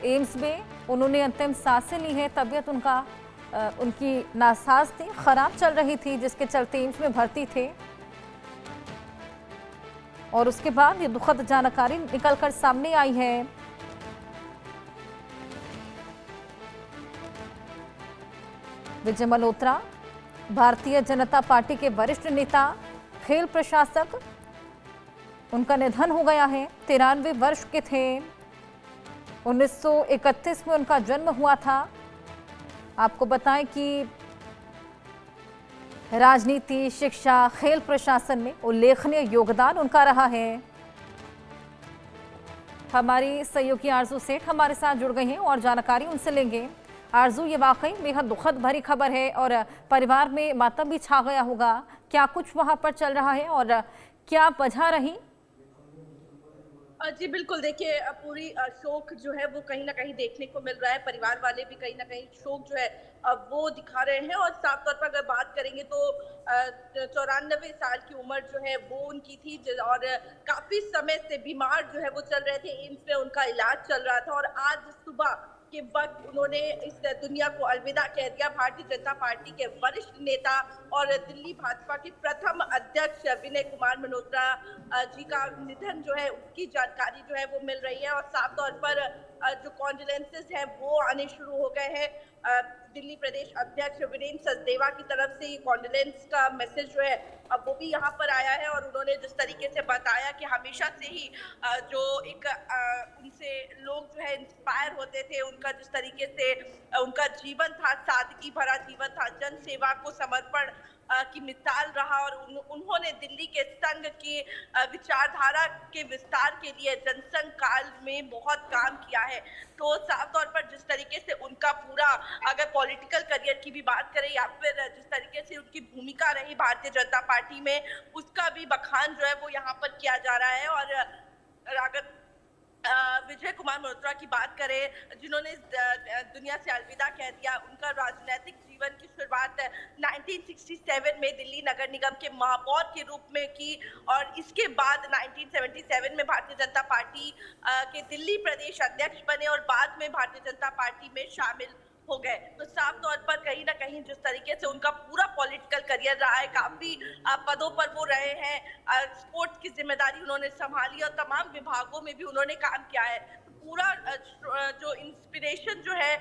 AIIMS में उन्होंने अंतिम सांसें ली हैं। तबीयत उनकी नासाज थी, खराब चल रही थी, जिसके चलते एम्स में भर्ती थे। और उसके बाद ये दुखद जानकारी निकलकर सामने आई है। विजय मल्होत्रा भारतीय जनता पार्टी के वरिष्ठ नेता, खेल प्रशासक, उनका निधन हो गया है। 93 वर्ष के थे। 1931 में उनका जन्म हुआ था। आपको बताएं कि राजनीति, शिक्षा, खेल प्रशासन में उल्लेखनीय योगदान उनका रहा है। हमारी सहयोगी आरजू सेठ हमारे साथ जुड़ गई हैं और जानकारी उनसे लेंगे। आरजू, ये वाकई बेहद दुखद भरी खबर है और परिवार में मातम भी छा गया होगा। क्या कुछ वहां पर चल रहा है और क्या वजह रही? जी बिल्कुल, देखिए पूरी शोक जो है वो कहीं न कहीं देखने को मिल रहा है। परिवार वाले भी कहीं न कहीं शोक जो है वो दिखा रहे हैं और साफ तौर पर अगर बात करेंगे तो 94 साल की उम्र जो है वो उनकी थी और काफ़ी समय से बीमार जो है वो चल रहे थे। एम्स में उनका इलाज चल रहा था और आज सुबह के वक्त उन्होंने इस दुनिया को अलविदा कह दिया। भारतीय जनता पार्टी के वरिष्ठ नेता और दिल्ली भाजपा के प्रथम अध्यक्ष विनय कुमार मल्होत्रा जी का निधन जो है उसकी जानकारी जो है वो मिल रही है और साफ तौर पर जो कॉन्डोलेंसेस हैं वो आने शुरू हो गए हैं। दिल्ली प्रदेश अध्यक्ष वीरेंद्र सचदेवा की तरफ से ये कॉन्डोलेंस का मैसेज जो है अब वो भी यहाँ पर आया है और उन्होंने जिस तरीके से बताया कि हमेशा से ही जो एक उनसे लोग जो है इंस्पायर होते थे, उनका जिस तरीके से उनका जीवन था, सादगी भरा जीवन था, जन सेवा को समर्पण की मिसाल रहा और उन्होंने दिल्ली के संघ की विचारधारा के विस्तार के लिए जनसंघ काल में बहुत काम किया है। तो साफ तौर पर जिस तरीके से उनका पूरा अगर पॉलिटिकल करियर की भी बात करें या फिर जिस तरीके से उनकी भूमिका रही भारतीय जनता पार्टी में, उसका भी बखान जो है वो यहाँ पर किया जा रहा है। और अगर विजय कुमार मल्होत्रा की बात करें, जिन्होंने दुनिया से अलविदा कह दिया, उनका राजनीतिक जीवन की शुरुआत 1967 में दिल्ली नगर निगम के महापौर के रूप में की और इसके बाद 1977 में भारतीय जनता पार्टी के दिल्ली प्रदेश अध्यक्ष बने और बाद में भारतीय जनता पार्टी में शामिल हो गए। तो साफ तौर पर कहीं ना कहीं जिस तरीके से उनका पूरा पॉलिटिकल करियर रहा है, काफी पदों पर वो रहे हैं, स्पोर्ट्स की जिम्मेदारी उन्होंने संभाली और तमाम विभागों में भी उन्होंने काम किया है। तो पूरा जो इंस्पिरेशन जो है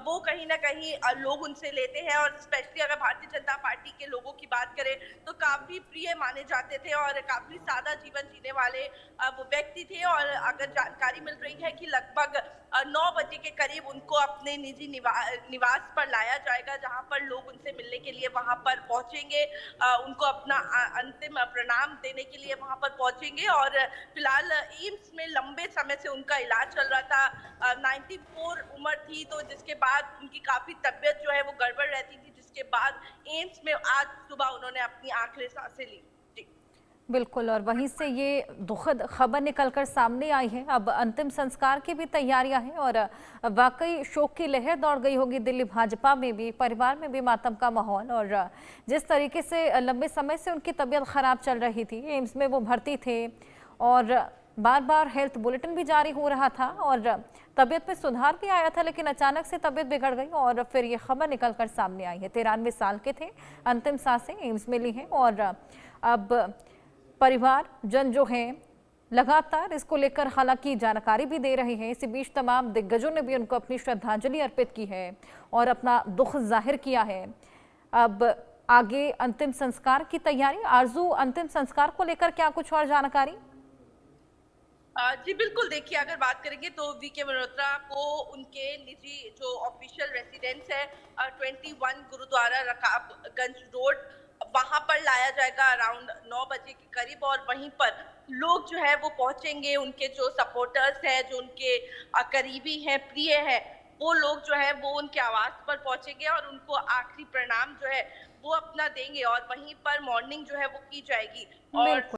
वो कहीं ना कहीं लोग उनसे लेते हैं और स्पेशली अगर भारतीय जनता पार्टी के लोगों की बात करें तो काफी प्रिय माने जाते थे और काफी सादा जीवन जीने वाले वो व्यक्ति थे। और अगर जानकारी मिल रही है कि लगभग 9 बजे के करीब उनको अपने निजी निवास पर लाया जाएगा, जहां पर लोग उनसे मिलने के लिए वहां पर पहुंचेंगे, उनको अपना अंतिम प्रणाम देने के लिए वहां पर पहुंचेंगे। और फिलहाल एम्स में लंबे समय से उनका इलाज चल रहा था, 94 उम्र थी, तो जिसके बाद उनकी काफी तबीयत जो है वो गड़बड़ रहती थी, जिसके बाद एम्स में आज सुबह उन्होंने अपनी आखिरी सांसें ली। बिल्कुल, और वहीं से ये दुखद खबर निकलकर सामने आई है। अब अंतिम संस्कार की भी तैयारियां हैं और वाकई शोक की लहर दौड़ गई होगी दिल्ली भाजपा में भी, परिवार में भी मातम का माहौल। और जिस तरीके से लंबे समय से उनकी तबीयत खराब चल रही थी, एम्स में वो भर्ती थे और बार बार हेल्थ बुलेटिन भी जारी हो रहा था और तबीयत में सुधार भी आया था, लेकिन अचानक से तबीयत बिगड़ गई और फिर ये खबर निकलकर सामने आई है। 93 साल के थे, अंतिम सांसें एम्स में ली हैं और अब परिवार जन जो हैं लगातार इसको लेकर हालांकि जानकारी भी दे रहे हैं। इसी बीच तमाम दिग्गजों ने भी उनको अपनी श्रद्धांजलि अर्पित की है और अपना दुख जाहिर किया है। अब आगे अंतिम संस्कार की तैयारी। आरजू, अंतिम संस्कार को लेकर क्या कुछ और जानकारी? जी बिल्कुल, देखिए अगर बात करेंगे तो वीके मल्होत्रा को उनके निजी जो ऑफिशियल रेसिडेंस है 21 गुरुद्वारा रकाबगंज रोड, वहां पर लाया जाएगा अराउंड 9 बजे के करीब और वहीं पर लोग जो है वो पहुंचेंगे। उनके जो सपोर्टर्स हैं, जो उनके करीबी हैं, प्रिय हैं, वो लोग जो है वो उनके आवास पर पहुंचेंगे और उनको आखिरी प्रणाम जो है वो अपना देंगे और वहीं पर मॉर्निंग जो है वो की जाएगी। और बिल्कुल।